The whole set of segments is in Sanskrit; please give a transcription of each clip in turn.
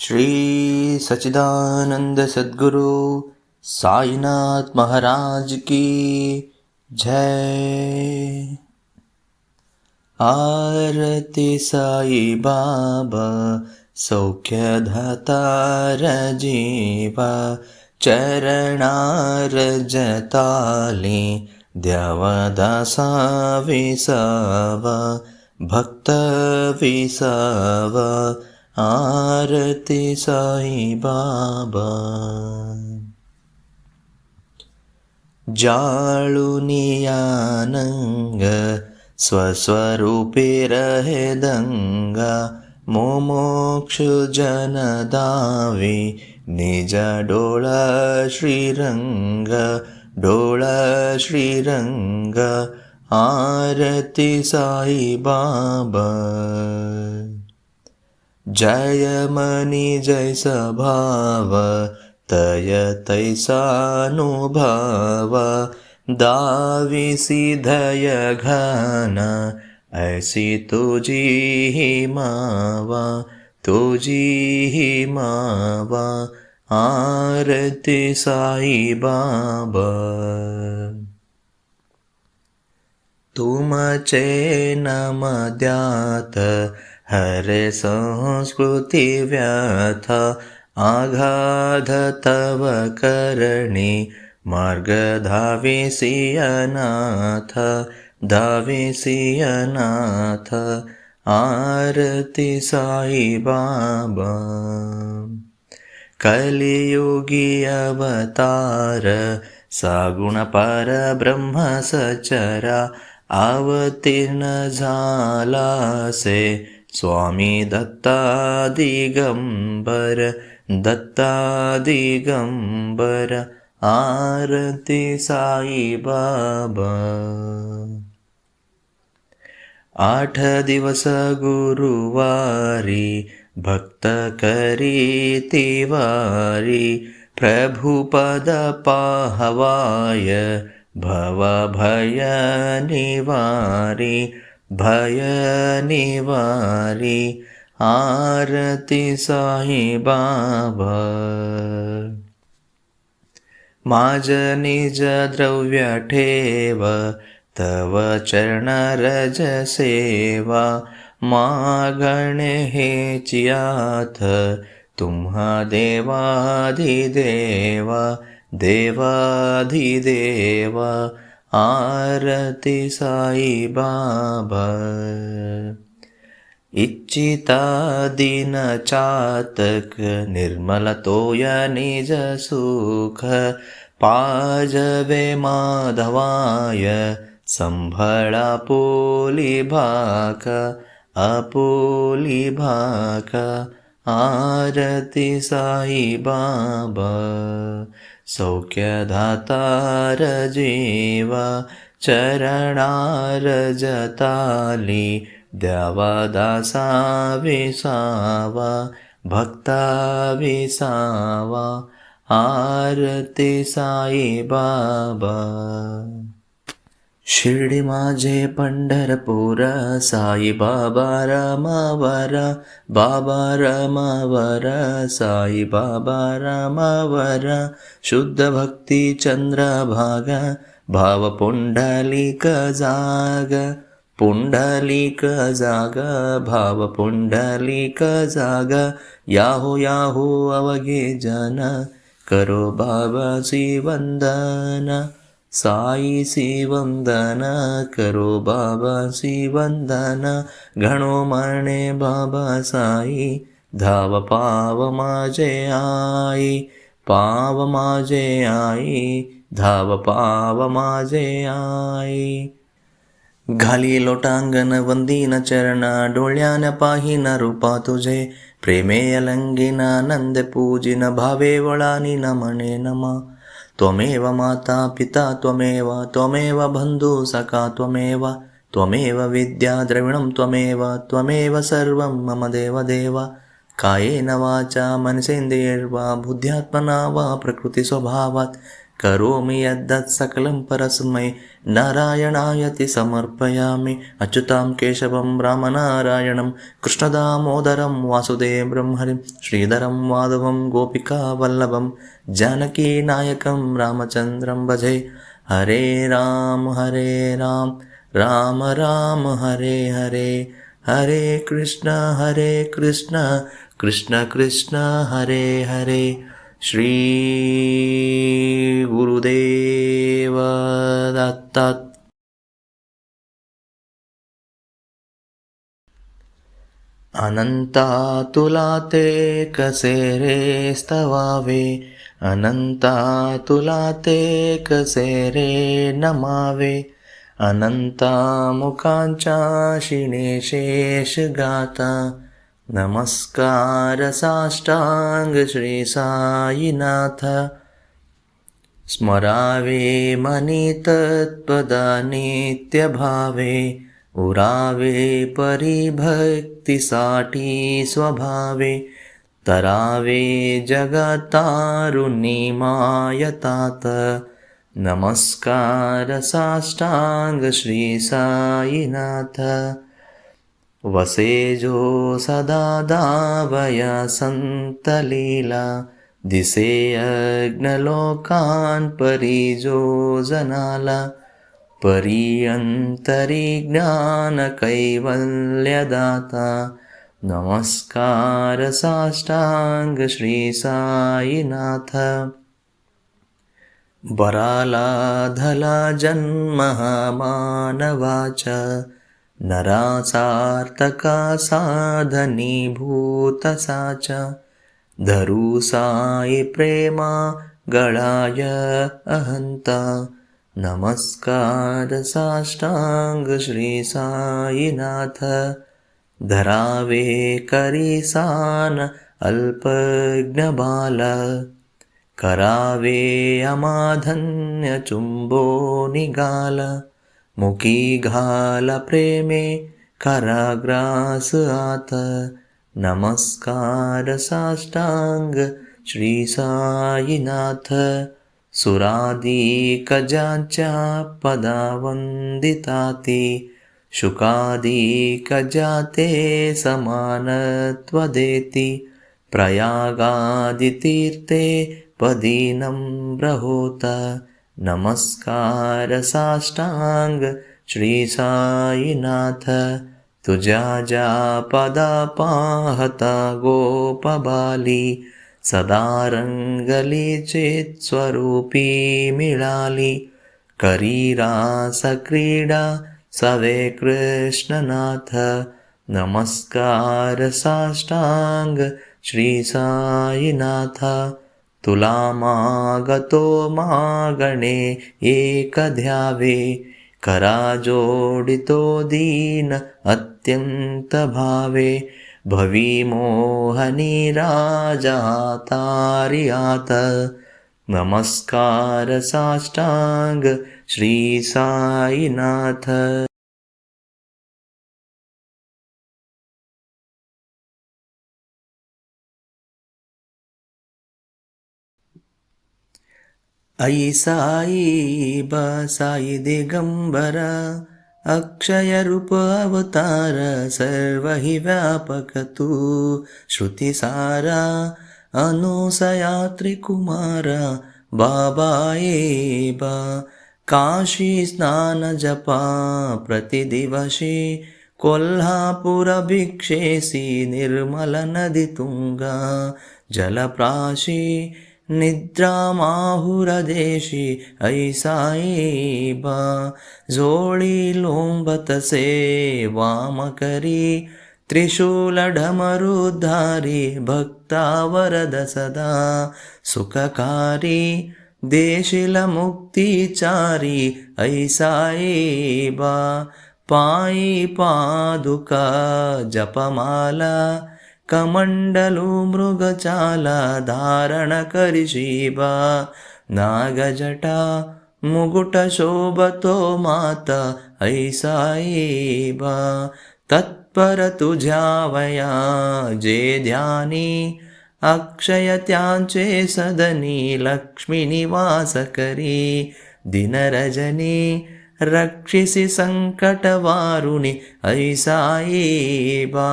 श्री सच्चिदानंद सद्गुरु साईनाथ महाराज की जय। आरती साई बाबा सौख्यदातार जीवा, चरणार जताली द्यावदासा विसावा, भक्त विसावा। आरती साई बाबा। जाळुनियानंग स्वस्वरूपे रहे दंगा, मोमोक्षु जन दावी निज डोळा श्रीरंग, डोळा श्रीरंग। आरती साई बाबा। जय मनी जय स्वभाव, तय तैसानुभव। दावी सिधय घन, ऐसी तुझी ही मावा, तुझी ही मावा। आरती साई बाबा। तुमचे नम द्यात हरे संस्कृती व्यथा, आघाध तव करणी मार्ग धाविसियनाथ, धाविसियनाथ। आरती साई बाबा। कलियुगी अवतार सगुण परब्रह्म सचरा, अवतीर्ण झालासे स्वामी दत्ता दिगंबर, दत्ता दिगंबर। आरती साई बाबा। 8 दिवस गुरुवारी भक्त करी तिवारी, प्रभुपद पाहवाय भव भय निवारी, भय निवारी। आरती साई बाबा। माज निज द्रव्य ठेव, तव चरण रज सेवा। मागणे हेचियाथ, तुम्हा देवाधिदेवा, देवाधिदेवा। आरती साई बाबा। इच्छिता दिन चातक, निर्मल तोय निज सुख। पाजवे माधवाय, संभळा पोली भाक, अपोली भाक। आरती साई बाबा। सौख्यदातार जीवा, चरणार जताली द्यावा दासा विसावा, भक्ता विसावा। आरती साई बाबा। शिर्डी माझे पंढरपूर, साई बाबा रामावर, बाबा रामावर, साई बाबा रामावर। शुद्ध भक्ती चंद्रभाग, भाव पुंडलिक जाग, पुंडलिक जाग, भाव पुंडलिक जाग। याहो याहो अवघे जन, करो बाबासी वंदन, साईसी वंदन, करो बाबासी वंदन। घणो माने बाबा साई, धाव पाव माझे आई, पाव माझे आई, धाव पाव माझे आई। घाली लोटांगण वंदीन चरण, डोळ्यान पाहीन रूपा तुझे। प्रेमे अलंगिन आनंद पूजिन, भावे वळानी नमने नमा। त्वमेव माता पिता त्वमेव, त्वमेव बन्धु सखा त्वमेव, त्वमेव विद्या द्रविणं त्वमेव, त्वमेव सर्वं मम देवदेव। कायेन वाचा मनसेन्द्रियैर्वा, बुद्ध्यात्मना वा प्रकृतिस्वभावात् करोमि यद्यत् सकलं परस्मै नारायणायति समर्पयामि। अच्युतां केशवं रामनारायणं कृष्णदामोदरं वासुदेवं हरिं श्रीधरं माधवं गोपिकावल्लभं जानकीनायकं रामचन्द्रं भजे। हरे राम राम राम हरे हरे, हरे कृष्ण कृष्ण कृष्ण हरे हरे। श्री गुरुदेव दत्त। अनंतातुलाते कसे रे स्तवावे, अनंतातुलाते कसे रे नमावे, अनंतामुखांच्या शिणे शेष गाता, नमस्कार साष्टांग श्री साईनाथ। स्मरावे मनी तत्पदा नित्यभावे, उरावे परिभक्तिसाठी स्वभावे, तरावे जगतारुणी मायतात, नमस्कार साष्टांग श्री साईनाथ। वसे जो सदा दावया संतलीला, दिसे अग्नलोकान् परिजो जनाला, परियंतरी ज्ञान कैवल्यदाता, नमस्कार साष्टांग श्री साईनाथ। बराला धला जन्म मानवाचा, नरासार्थका साधनीभूत साचा, धरू साई प्रेमा गळाय अहंता, नमस्कार साष्टांग श्री साईनाथ। धरावे करीसान अल्पज्ञ बाला, करावे अमाधन्य चुंबो निगाल, मुखी घाल प्रेमे कराग्रास आत, नमस्कार साष्टांग श्री साईनाथ। सुरादिक ज्यांच्या पदावंदिताती, शुकादिक ज्याते समानत्व देती, प्रयागादितीर्थे पदी नम्र होता, नमस्कार साष्टांग श्री साईनाथ। तुझ्या ज्या पदा पाहता गोपबाली, सदा रंगली चित स्वरूपी मिळाली, करी रास क्रीडा सवे कृष्णनाथ, नमस्कार साष्टांग श्री साईनाथ। तुला मागतो मागणे एक ध्यावे, करा जोडितो दीन अत्यंत भावे, भवी मोहनी राजा तारियात, नमस्कार साष्टांग श्री साईनाथ। ऐ साई साई दिगंबर, अक्षय रूप अवतार, सर्व हि व्यापक तू श्रुतिसारा, अनुसया त्रिकुमारा, बाबा येबा, काशी स्नान जपा प्रतिदिवशी, कोल्हापुर भिक्षेसी निर्मल नदी तुंगा, जलप्राशी निद्रा माहुरदेशी, ऐ साईबा जोळी लोंबतसे वाम करी, त्रिशूल ढमरुधारी भक्ता वरद सदा सुखकारी, देशील मुक्तिचारी, ऐ साईबा पायी पादुका जपमाला, कमंडलू मृगचाला धारण करिशिबा, नागजटा मुकुट शोभतो माता, ऐ साईबा तत्पर तुझ्या वया जे ध्यानी, अक्षयत्यांचे सदनी लक्ष्मीनिवासकरी दिनरजनी रक्षिसि संकटवारुणि ऐसाईबा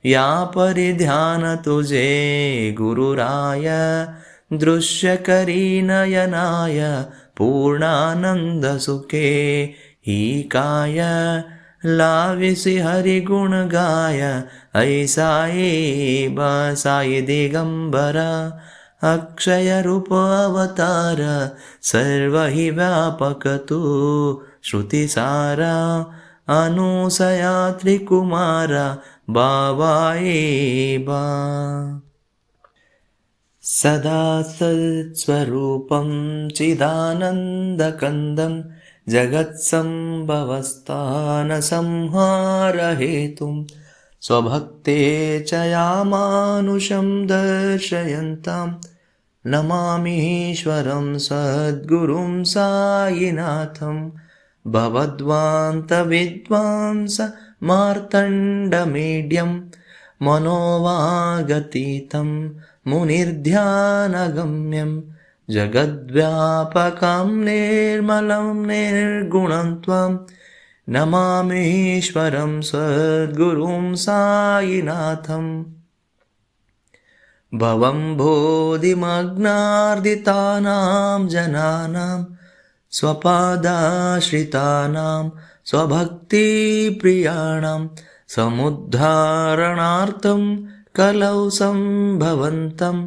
या परिध्यान तुझे गुरुराय दृश्यकरी नयनाय पूर्णानंद सुखे ही काय लाविसि हरिगुण गाय ऐसाईबा साई दिगंबरा अक्षय रूप अवतार सर्व हि व्यापक तू श्रुतिसारा अनुसया त्रिकुमारा बावाईबा सदा सत्स्वरूपं चिदानन्दकन्दं जगत्सम्भवस्थानसंहारहेतुं स्वभक्ते च यामानुषं दर्शयन्तां नमामीश्वरं सद्गुरुं साईनाथं भवद्वान्तविद्वांस मार्तण्डमीड्यं मनोवागतीतं मुनिर्ध्यानगम्यं जगद्व्यापकं निर्मलं निर्गुणं त्वां नमामीश्वरं सद्गुरुं साईनाथं भवं बोधिमग्नार्दितानां जनानां स्वपादाश्रितानां स्वभक्तिप्रियाणां समुद्धारणार्थं कलौ सम्भवन्तं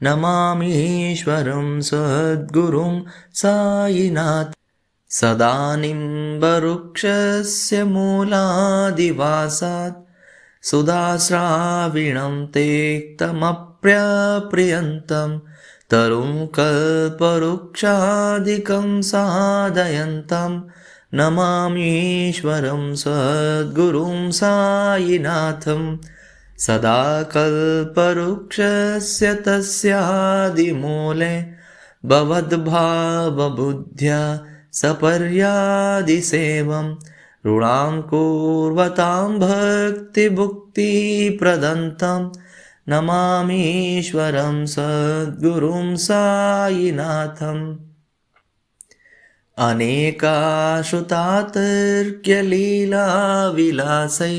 नमामीश्वरं सद्गुरुं साईनाथ सदानिम्बवृक्षस्य मूलादिवासात् सुधास्राविणं तेक्तमप्यप्रियन्तं तरुं कल्पवृक्षादिकं साधयन्तं नमामीश्वरं सद्गुरुं साईनाथं सदा कल्पवृक्षस्य तस्यादिमूले भवद्भावबुद्ध्या सपर्यादिसेवं ऋणां कुर्वतां भक्तिभुक्तिप्रदन्तं नमामीश्वरं सद्गुरुं साईनाथं अनेकाश्रुतातर्क्यलीलाविलासै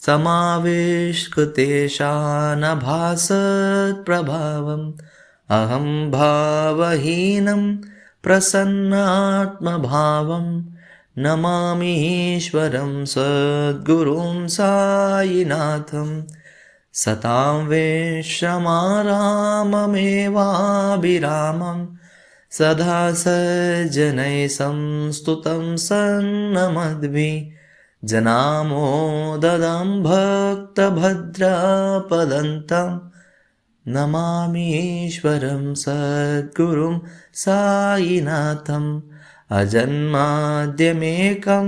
समाविष्कृतेशानभासत्प्रभावम् अहं भावहीनं प्रसन्नात्मभावं नमामीश्वरं सद्गुरुं साईनाथं सतां विश्रमाराममेवाभिरामं सदा सज्जनैः संस्तुतं सन्नमद्भिः जनामोददं भक्तभद्रापदन्तं नमामीश्वरं सद्गुरुं साईनाथम् अजन्माद्यमेकं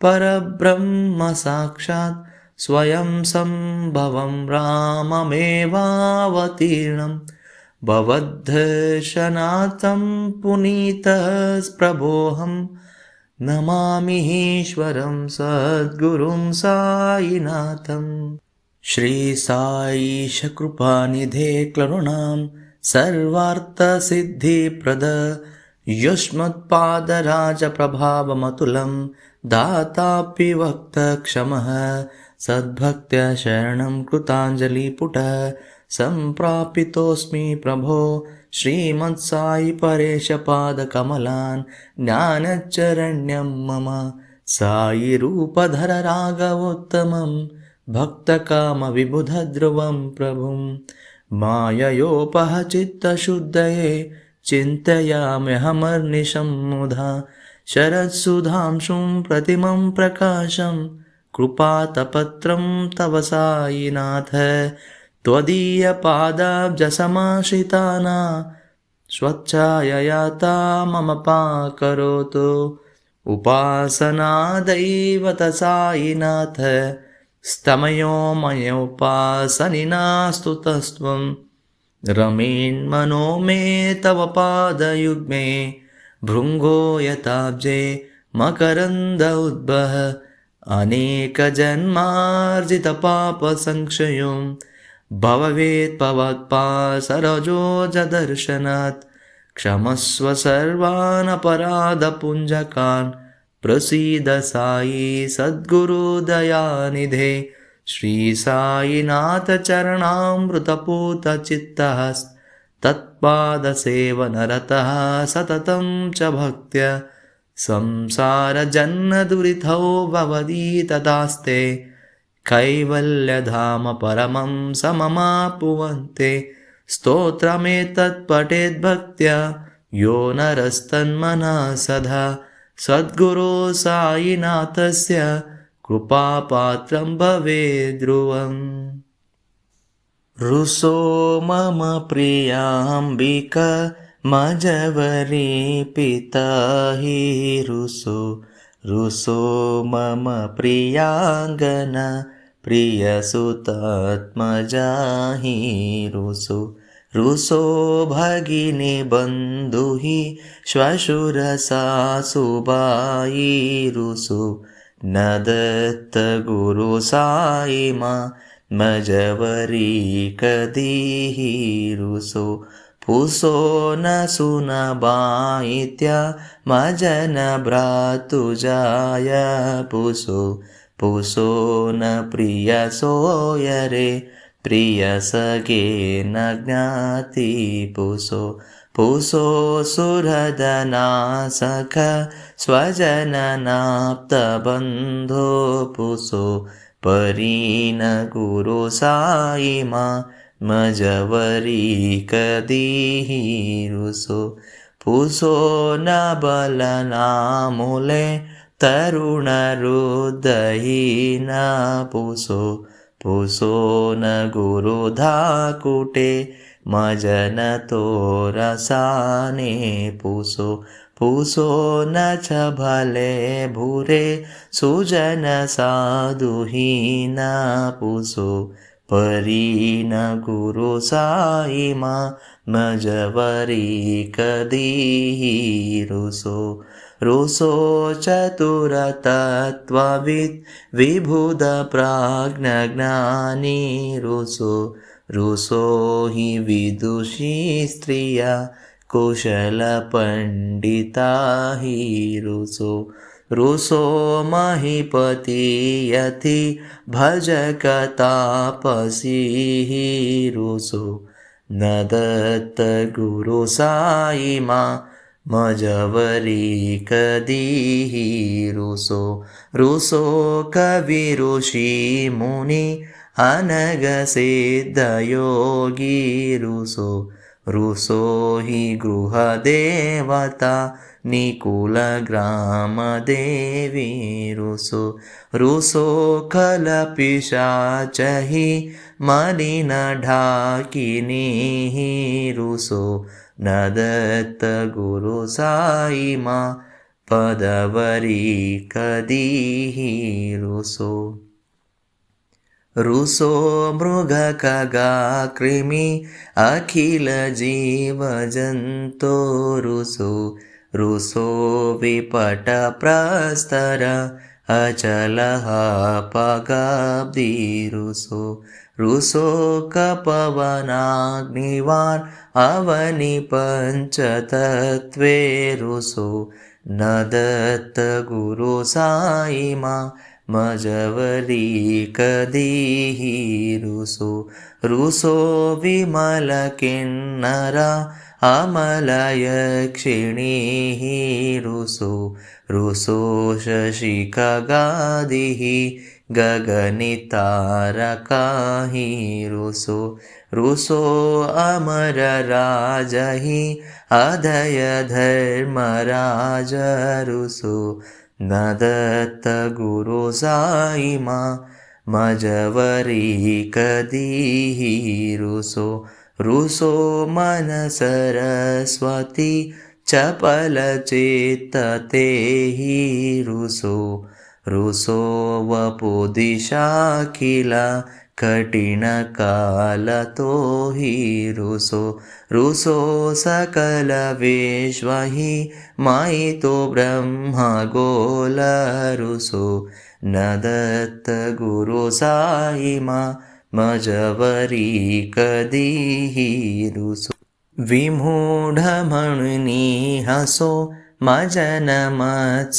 परब्रह्म साक्षात् स्वयं सम्भवं राममेवावतीर्णं भवद्धर्शनार्थं पुनीतस्प्रभोऽहं नमामीश्वरं सद्गुरुं साईनाथम् श्री साईश कृपानिधे करुणां सर्वार्थसिद्धिप्रद युष्मत्पादराजप्रभावमतुलं दातापि वक्तक्षमः सद्भक्त्या शरणं कृताञ्जलिपुटः सम्प्रापितोऽस्मि प्रभो श्रीमत्साई परेशपादकमलान् ज्ञानचरण्यं मम साई रूपधर राघवोत्तमं भक्तकामविबुधध्रुवं प्रभुं माययोपहचित्तशुद्धये चिन्तयाम्यहमर्निशं मुधा शरत्सुधांशुं प्रतिमं प्रकाशं कृपातपत्रं तव साईनाथ त्वदीयपादाब्जसमाश्रिताना स्वच्छाययाता मम पाकरोतु उपासनादैवत साईनाथ स्तमयो मयोपासनिनास्तुतस्त्वं रमेन्मनो मे तव पादयुग्मे भृङ्गो यताब्जे मकरन्द उद्भः अनेकजन्मार्जितपापसंक्षयों भववेत्पवत्पासरजोजदर्शनात् क्षमस्व सर्वान् अपराधपुञ्जकान् प्रसीद साई सद्गुरुदयानिधे श्री साईनाथ चरणामृतपूतचित्तः तत्पादसेवनरतः सततं च भक्त्या संसारजन्मदुरितौ भवतीतदास्ते कैवल्यधाम परमं सममापुवन्ते स्तोत्रमेतत्पठेद्भक्त्या यो नरस्तन्मनः सदा सद्गुरो साईनाथस्य कृपापात्रं भवेत् ध्रुवम्। रुसो मम प्रियाम्बिका मजवरी पिता हि रुसो रुसो मम प्रियाङ्गना प्रियसुतात्मजा हि रुसो रुसो भगिनी बन्धुहि श्वशुरसासुबायि रुसो न दत्त गुरु साई मजवरी कदीहि रुसो पुसो न सुनबाइत्या मजन भ्रातुजाय पुसो पुसो न प्रिय सोयरे प्रिय सगे न ज्ञाति पुसो पुसो सुहृदनासख स्वजननाप्तबन्धो पुसो परीन गुरु साई मजवरी कदीहि रुसो पुसो न बलनामूले तरुण हृदयीन पुसो पुसो न गुरुधाकुटे मजन तोरसाने पुसो पुसो न च भले भूरे सुजन साधुहीन पुसो परीन गुरु साई मजवरी कदीहि रुसो रुसो चतुरतत्त्ववित् विबुध प्राज्ञज्ञानी रुसो रुसो हि विदुषी स्त्रिया कुशलपण्डिता हि रुसो रुसो महीपति यति भजकतापसी हि रुसो न दत्त गुरु साई मजवरी कदीहि रुसो रुसो कवि ऋषि मुनि अनगसिद्धयोगी रुसो रुसो हि गृहदेवता निकुलग्रामदेवी रुसो रुसो कलपिशाच हि मलिनढाकिनी रुसो न दत्त गुरु साई पदवरी कदीहि रुसो रुसो मृगखगा कृमि अखिल जीव जंतो रुसो रुसो विपट प्रस्तर अचलः पगाब्दि रुसो रुसो कपवनाग्निवान् अवनि पंचतत्वे रुसो न दत्त गुरु साई मजवरी कदीहि रुसो रुसो विमल किन्नरा अमलयक्षिणी रुसो रुसो शशिखगादिः गगनितारका रुसो रुसो अमरराज हि अधय धर्मराज रुसो न दत्त गुरु साई मजवरी कदीहि रुसो रुसो मन सरस्वती चपलचित्तते हि रुसो रुसो वपुदिशाखिल कठिनकालतो हि रुसो रुसो सकल विश्व हि मायितो ब्रह्मगोल रुसो न दत्त गुरु साई मजवरी कदीरुसो विमूढमणुनी हसो मजन मत्सराहीडसो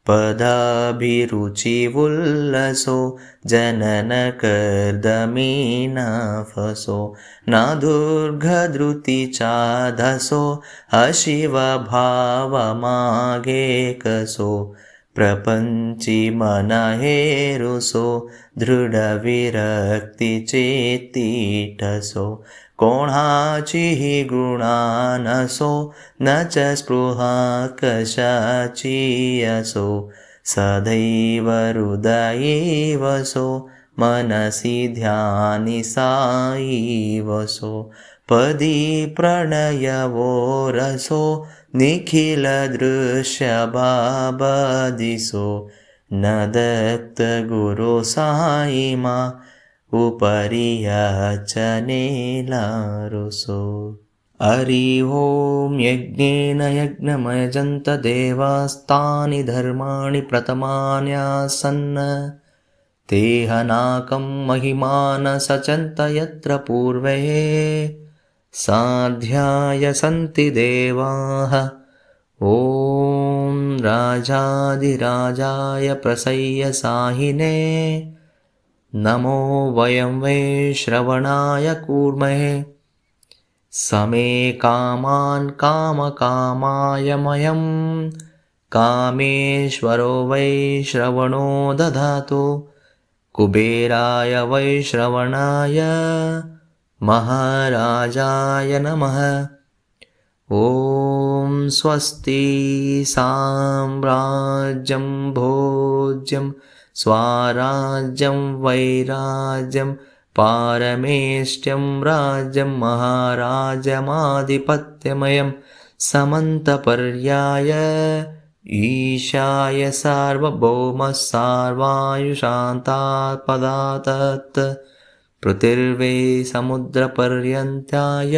पदाभिरुचि उल्लसो जनन कर्दमीनाफसो न दुर्गधृति चाधसो अशिव भावमागेकसो प्रपञ्ची मनहेरुसो दृढविरक्ति चेत्तीटसो कोणाचिः गुणानसो न च स्पृहा कशाचीयसो सदैव हृदयेवसो मनसि ध्यानि सायिवसो पदी प्रणयवो रसो निखिलदृश्यभाबदिसो न दत्तगुरो सायिमा उपरि यचनेलारुसो हरि ओं यज्ञेन यज्ञमयजन्त देवास्तानि धर्माणि प्रथमान्यासन् तेहनाकं महिमान सचन्त यत्र पूर्वे साध्याय सन्ति देवाः ॐ राजाधिराजाय प्रसय्य साहिने नमो वयं वै श्रवणाय कूर्महे समे कामान् कामकामाय मयं कामेश्वरो वै श्रवणो दधातु कुबेराय वै श्रवणाय महाराजाय नमः ॐ स्वस्ति साम्राज्यं भोज्यं स्वाराज्यं वैराज्यं पारमेष्ट्यं राज्यं महाराजमाधिपत्यमयं समन्तपर्याय ईशाय सार्वभौमः सार्वायुषान्तात्पदातत् पृथिर्वै समुद्रपर्यन्ताय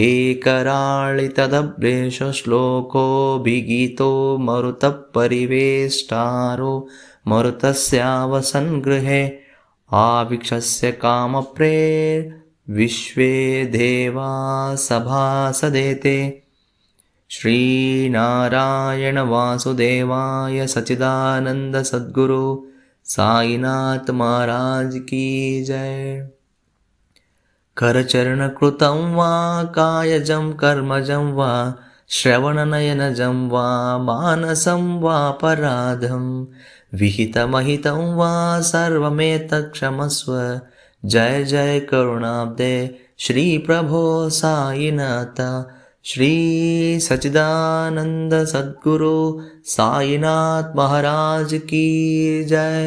एकराळि तदभ्रेष श्लोकोऽभिगीतो मरुतः परिवेष्टारो मरुतस्यावसन्गृहे आविक्षस्य कामप्रेर्विश्वे देवा सभासदेते श्रीनारायण वासुदेवाय सच्चिदानंद सद्गुरु साईनाथ महाराज की जय। करचरणकृतं वा कायजं कर्मजं वा श्रवणनयनजं वा मानसं वापराधं विहितमहितं वा सर्वमेतत् क्षमस्व। जय जय करुणाब्दे श्री प्रभो साईनाथ श्री सच्चिदानंद सद्गुरु साईनाथ महाराज की जय।